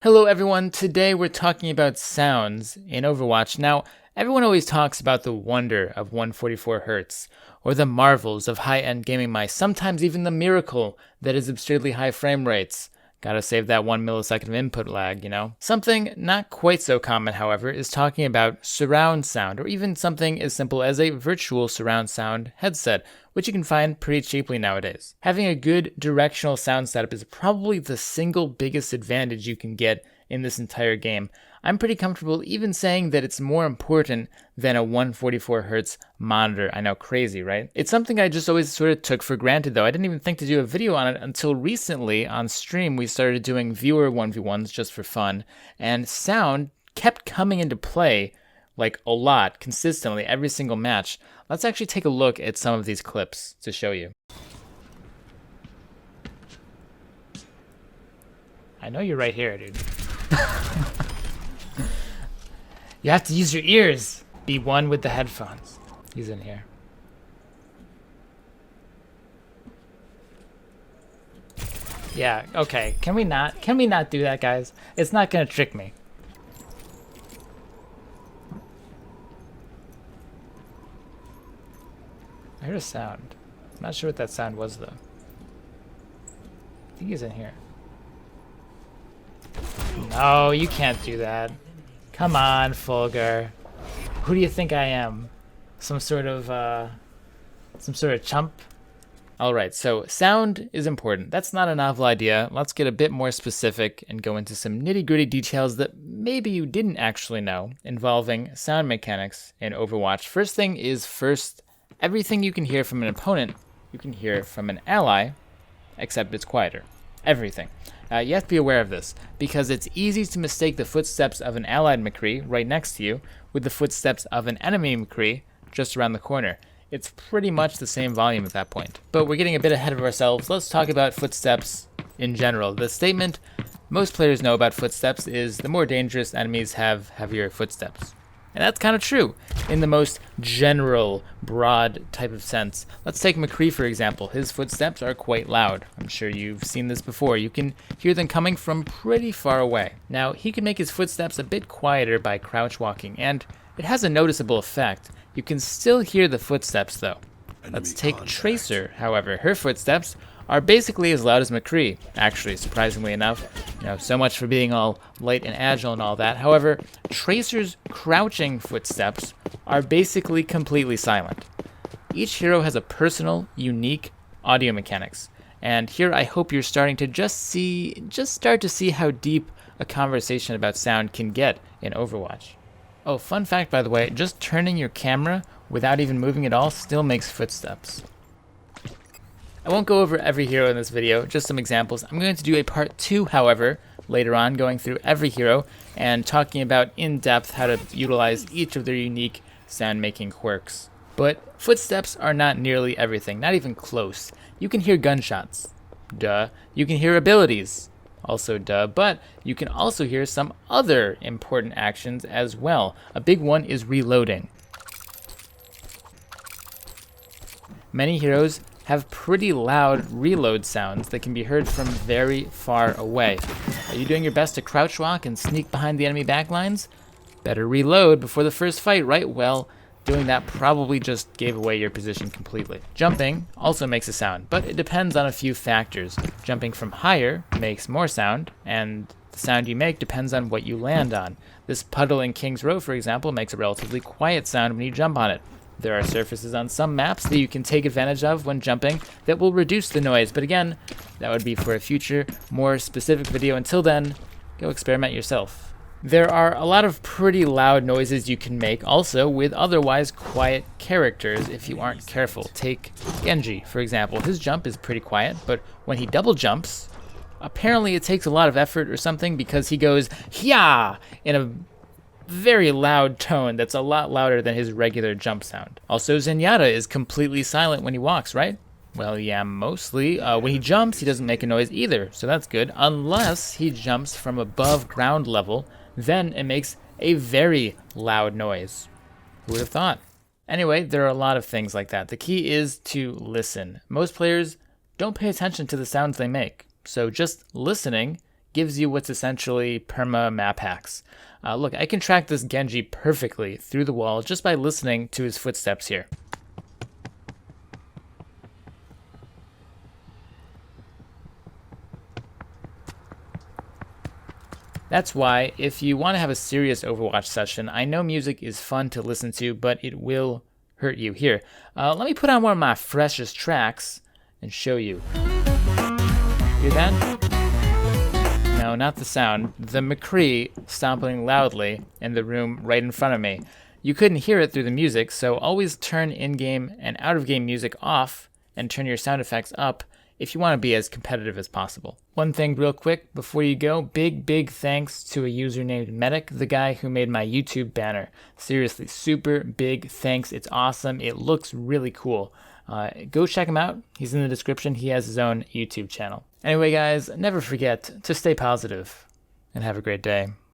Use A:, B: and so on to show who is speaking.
A: Hello everyone, today we're talking about sounds in Overwatch. Now, everyone always talks about the wonder of 144 Hz, or the marvels of high-end gaming mice, sometimes even the miracle that is absurdly high frame rates. Gotta save that 1 millisecond of input lag, you know? Something not quite so common, however, is talking about surround sound, or even something as simple as a virtual surround sound headset, which you can find pretty cheaply nowadays. Having a good directional sound setup is probably the single biggest advantage you can get in this entire game. I'm pretty comfortable even saying that it's more important than a 144 Hz monitor. I know, crazy, right? It's something I just always sort of took for granted though. I didn't even think to do a video on it until recently on stream. We started doing viewer 1v1s just for fun, and sound kept coming into play like a lot, consistently, every single match. Let's actually take a look at some of these clips to show you. I know you're right here, dude. You have to use your ears. Be one with the headphones. He's in here. Yeah, okay. Can we not do that, guys? It's not gonna trick me. I heard a sound. I'm not sure what that sound was though. I think he's in here. No, you can't do that. Come on, Fulgur. Who do you think I am? Some sort of chump? Alright, so sound is important. That's not a novel idea. Let's get a bit more specific and go into some nitty-gritty details that maybe you didn't actually know involving sound mechanics in Overwatch. First thing is first, everything you can hear from an opponent, you can hear from an ally, except it's quieter. Everything. You have to be aware of this, because it's easy to mistake the footsteps of an allied McCree right next to you with the footsteps of an enemy McCree just around the corner. It's pretty much the same volume at that point. But we're getting a bit ahead of ourselves. Let's talk about footsteps in general. The statement most players know about footsteps is the more dangerous enemies have heavier footsteps. And that's kind of true in the most general, broad type of sense. Let's take McCree, for example. His footsteps are quite loud. I'm sure you've seen this before. You can hear them coming from pretty far away. Now, he can make his footsteps a bit quieter by crouch walking, and it has a noticeable effect. You can still hear the footsteps, though. Let's take Tracer, however. Her footsteps are basically as loud as McCree, actually, surprisingly enough. You know, so much for being all light and agile and all that. However, Tracer's crouching footsteps are basically completely silent. Each hero has a personal, unique audio mechanics. And here I hope you're starting to just start to see how deep a conversation about sound can get in Overwatch. Oh, fun fact, by the way, just turning your camera without even moving at all still makes footsteps. I won't go over every hero in this video, just some examples. I'm going to do a part 2, however, later on, going through every hero and talking about in depth how to utilize each of their unique sound-making quirks. But footsteps are not nearly everything, not even close. You can hear gunshots. Duh. You can hear abilities. Also duh. But you can also hear some other important actions as well. A big one is reloading. Many heroes have pretty loud reload sounds that can be heard from very far away. Are you doing your best to crouch walk and sneak behind the enemy backlines? Better reload before the first fight, right? Well, doing that probably just gave away your position completely. Jumping also makes a sound, but it depends on a few factors. Jumping from higher makes more sound, and the sound you make depends on what you land on. This puddle in King's Row, for example, makes a relatively quiet sound when you jump on it. There are surfaces on some maps that you can take advantage of when jumping that will reduce the noise, but again, that would be for a future, more specific video. Until then, go experiment yourself. There are a lot of pretty loud noises you can make also with otherwise quiet characters if you aren't careful. Take Genji, for example. His jump is pretty quiet, but when he double jumps, apparently it takes a lot of effort or something because he goes, "Hya!" in a very loud tone that's a lot louder than his regular jump sound. Also, Zenyatta is completely silent when he walks, right? Well, yeah, mostly. When he jumps, he doesn't make a noise either, so that's good. Unless he jumps from above ground level, then it makes a very loud noise. Who would have thought? Anyway, there are a lot of things like that. The key is to listen. Most players don't pay attention to the sounds they make, so just listening gives you what's essentially perma map hacks. Look, I can track this Genji perfectly through the wall just by listening to his footsteps here. That's why, if you want to have a serious Overwatch session, I know music is fun to listen to, but it will hurt you. Here, let me put on one of my freshest tracks and show you. Hear that? No, not the sound. The McCree stomping loudly in the room right in front of me. You couldn't hear it through the music, so always turn in-game and out-of-game music off and turn your sound effects up if you want to be as competitive as possible. One thing real quick before you go, big thanks to a user named Medic, the guy who made my YouTube banner. Seriously, super big thanks. It's awesome. It looks really cool. Go check him out. He's in the description. He has his own YouTube channel. Anyway, guys, never forget to stay positive and have a great day.